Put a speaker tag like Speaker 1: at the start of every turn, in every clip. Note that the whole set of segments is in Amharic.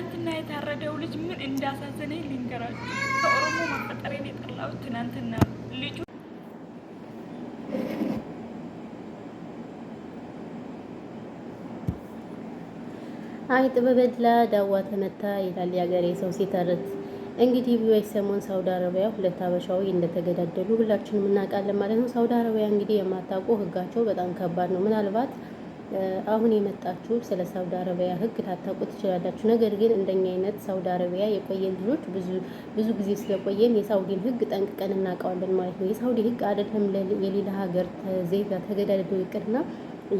Speaker 1: ትናንትና የታረደው ልጅ ምን እንዳሳዘነኝ ልንገራችሁ። ከኦሮሞ መፈጠሬን የጠላሁት ትናንትና ልጁ
Speaker 2: አይጥ በበድላ ዳዋ ተመታ ይላል የሀገሬ ሰው ሲተርት። እንግዲህ በሰሞን ሳውዲ አረቢያ ሁለት ሀበሻዊ እንደተገዳደሉ ሁላችንም እናውቃለን ማለት ነው። ሳውዲ አረቢያ እንግዲህ የማታውቁ ህጋቸው በጣም ከባድ ነው። ምናልባት አሁን የመጣችሁ ስለ ሳውዲ አረቢያ ህግ ላታውቁ ትችላላችሁ። ነገር ግን እንደኛ አይነት ሳውዲ አረቢያ የቆየን ልጆች ብዙ ጊዜ ስለቆየን የሳውዲን ህግ ጠንቅቀን እናውቀዋለን ማለት ነው። የሳውዲ ህግ አይደለም የሌላ ሀገር ዜጋ ተገዳድሎ ይቅርና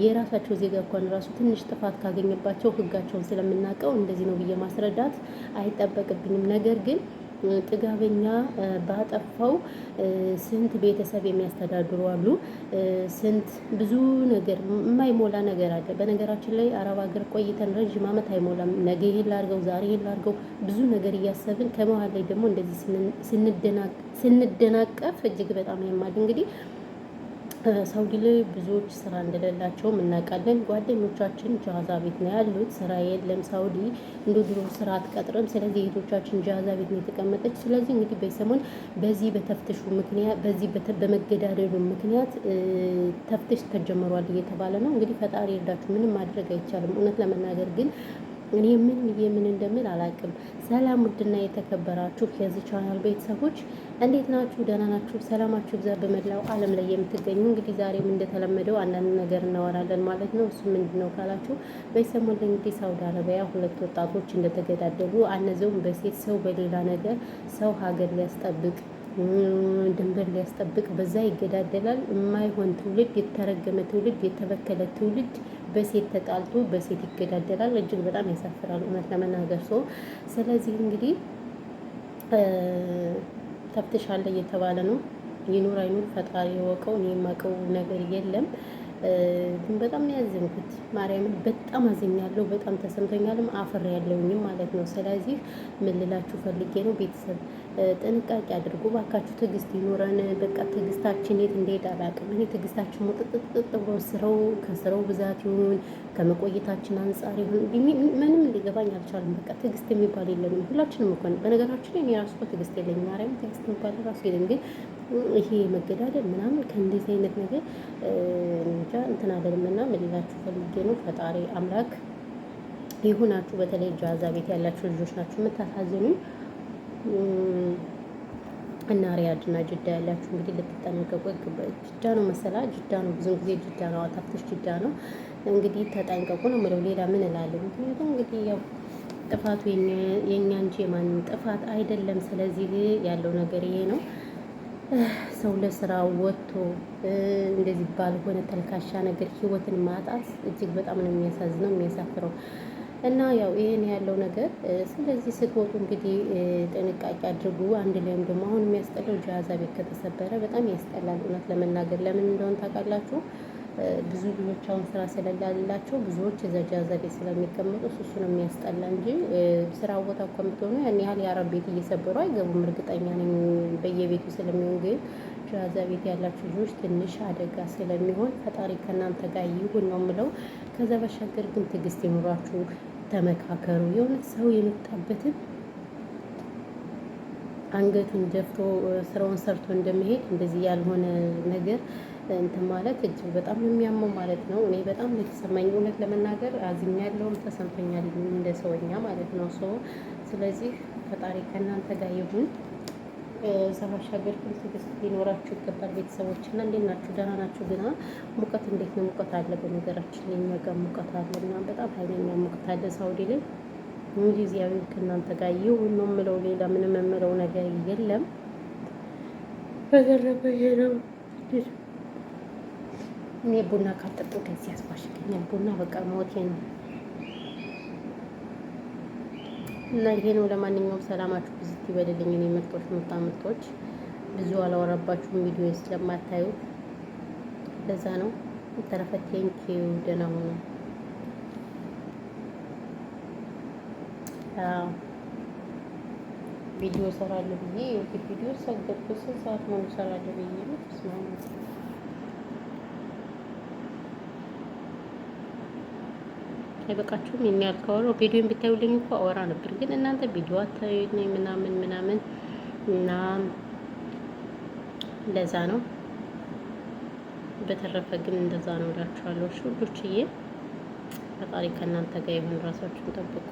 Speaker 2: የራሳቸው ዜጋ እንኳን ራሱ ትንሽ ጥፋት ካገኘባቸው ህጋቸውን ስለምናውቀው እንደዚህ ነው ብዬ ማስረዳት አይጠበቅብኝም። ነገር ግን ጥጋበኛ ባጠፋው ስንት ቤተሰብ የሚያስተዳድሩ አሉ። ስንት ብዙ ነገር የማይሞላ ነገር አለ። በነገራችን ላይ አረብ ሀገር ቆይተን ረዥም ዓመት አይሞላም። ነገ ይሄን ላድርገው፣ ዛሬ ይሄን ላድርገው ብዙ ነገር እያሰብን ከመሀል ላይ ደግሞ እንደዚህ ስንደናቀፍ እጅግ በጣም ያማል። እንግዲህ ሳውዲ ላይ ብዙዎች ስራ እንደሌላቸውም እናውቃለን። ጓደኞቻችን ጃዛ ቤት ነው ያሉት፣ ስራ የለም። ሳውዲ እንደ ድሮ ስራ አትቀጥርም። ስለዚህ እህቶቻችን ጃዛ ቤት ነው የተቀመጠች። ስለዚህ እንግዲህ በሰሞን በዚህ በተፍትሹ ምክንያት በዚህ በመገዳደሉ ምክንያት ተፍትሽ ተጀምሯል እየተባለ ነው። እንግዲህ ፈጣሪ ይርዳችሁ፣ ምንም ማድረግ አይቻልም። እውነት ለመናገር ግን እኔ ምን እንደምል አላውቅም። ሰላም ውድና የተከበራችሁ የዚህ ቻናል ቤተሰቦች እንዴት ናችሁ? ደህና ናችሁ? ሰላማችሁ ብዛ በመላው ዓለም ላይ የምትገኙ እንግዲህ ዛሬም እንደተለመደው አንዳንድ ነገር እናወራለን ማለት ነው። እሱ ምንድነው ካላችሁ በሰሞኑ እንግዲህ ሳውዲ አረቢያ ሁለት ወጣቶች እንደተገዳደሉ አነዘውም በሴት ሰው በሌላ ነገር ሰው ሀገር ሊያስጠብቅ ድንበር ሊያስጠብቅ በዛ ይገዳደላል። የማይሆን ትውልድ፣ የተረገመ ትውልድ፣ የተበከለ ትውልድ በሴት ተጣልቶ በሴት ይገዳደላል። እጅግ በጣም ያሳፍራል እውነት ለመናገር ሰው። ስለዚህ እንግዲህ ተፍትሻለ እየተባለ ነው። ይኑር አይኑር ፈጣሪ የወቀው። እኔ የማውቀው ነገር የለም። ግን በጣም ነው ያዘንኩት። ማርያምን በጣም አዝኛለሁ። በጣም ተሰምቶኛልም አፈር ያለውኝም ማለት ነው። ስለዚህ ምን ልላችሁ ፈልጌ ነው ቤተሰብ ጥንቃቄ አድርጉ ባካችሁ። ትዕግስት ይኖረን። በቃ ትዕግስታችን የት እንደሄደ አላውቅም። እኔ ትዕግስታችን ሙጥጥጥጥ ብሎ ከስራው ብዛት ይሁን ከመቆየታችን አንጻር ይሁን ምንም ሊገባኝ አልቻለም። በቃ ትዕግስት የሚባል የለንም ሁላችንም እኮ። በነገራችን ላይ እኔ ራሱ እኮ ትዕግስት የለኝም። ማርያም ትዕግስት የሚባል ራሱ የለም። ግን ይሄ መገዳደል ምናምን ከእንደዚህ አይነት ነገር እንጃ እንትን አይደለምና ምን ልላችሁ ፈልጌ ነው። ፈጣሪ አምላክ ይሁናችሁ። በተለይ ጃዛ ቤት ያላችሁ ልጆች ናችሁ የምታሳዝኑ እና ሪያድ እና ጅዳ ያላችሁ እንግዲህ ልትጠነቀቁ ይገባል። ጅዳ ነው መሰላ ጅዳ ነው፣ ብዙ ጊዜ ጅዳ ነው፣ አታፍትሽ ጅዳ ነው። እንግዲህ ተጠንቀቁ ነው የምለው። ሌላ ምን እላለሁ? ምክንያቱም እንግዲህ ያው ጥፋቱ የኛ እንጂ የማንም ጥፋት አይደለም። ስለዚህ ያለው ነገር ይሄ ነው። ሰው ለስራ ወጥቶ እንደዚህ ባልሆነ ተልካሻ ነገር ህይወትን ማጣት እጅግ በጣም ነው የሚያሳዝነው የሚያሳፍረው። እና ያው ይሄን ያለው ነገር። ስለዚህ ስትወጡ እንግዲህ ጥንቃቄ አድርጉ። አንድ ላይም ደግሞ አሁን የሚያስጠላው ጃዛ ቤት ከተሰበረ በጣም ያስጠላል እውነት ለመናገር። ለምን እንደሆነ ታውቃላችሁ? ብዙ ልጆች አሁን ስራ ስለሌላቸው ብዙዎች እዛ ጃዛ ቤት ስለሚቀመጡ እሱ ነው የሚያስጠላ እንጂ ስራ ቦታ እኮ ብትሆኑ ያን ያህል የአረብ ቤት እየሰበሩ አይገቡም። እርግጠኛ ነኝ በየቤቱ ስለሚሆን። ግን ጃዛ ቤት ያላችሁ ልጆች ትንሽ አደጋ ስለሚሆን ፈጣሪ ከእናንተ ጋር ይሁን ነው የምለው። ከዛ ባሻገር ግን ትዕግስት ይኑራችሁ፣ ተመካከሩ። የእውነት ሰው የመጣበትን አንገቱን ደፍቶ ስራውን ሰርቶ እንደመሄድ እንደዚህ ያልሆነ ነገር እንትን ማለት እጅግ በጣም የሚያመው ማለት ነው። እኔ በጣም ነው የተሰማኝ እውነት ለመናገር አዝኛለሁም ተሰምቶኛል እንደ ሰውኛ ማለት ነው። ስለዚህ ፈጣሪ ከእናንተ ጋር ይሁን። ሰባሻገር ግን ትዕግስት ሊኖራችሁ ይገባል ቤተሰቦች። እና እንዴት ናችሁ? ደህና ናችሁ? ግና ሙቀት እንዴት ነው? ሙቀት አለ በነገራችን ላይ እኛ ጋር ሙቀት አለ እና በጣም ኃይለኛ ሙቀት አለ ሳውዲ ላይ። እንግሊዝያዊ ከእናንተ ጋር ይሁን ነው የምለው። ሌላ ምንም የምለው ነገር የለም። በተረፈ ይሄ ነው። እኔ ቡና ካልጠጡ ከዚህ ያስባሽገኛል። ቡና በቃ ሞቴ ነው እና ይሄ ነው። ለማንኛውም ሰላማችሁ ብዙ ይበልልኝ። እኔ ምርጦች ብዙ አላወራባችሁም ቪዲዮ ስለማታዩት ለዛ ነው። ተረፈ ቴንኪው ደህና ሁኑ። ቪዲዮ ሰራለሁ ብዬ ቪዲዮ ሰገድኩ። ስንት ሰዓት ሆኖ ሰራለሁ ብዬ ነው ተስማሙ። አይበቃችሁም? የሚያል ካወራው ቪዲዮን ብታዩልኝ እኮ አወራ ነበር፣ ግን እናንተ ቪዲዮ አታዩኝ ምናምን ምናምን እና እንደዛ ነው። በተረፈ ግን እንደዛ ነው እላችኋለሁ። እሺ ውዶችዬ፣ ፈጣሪ ከእናንተ ጋር ይሁን። ራሳችሁን ጠብቁ።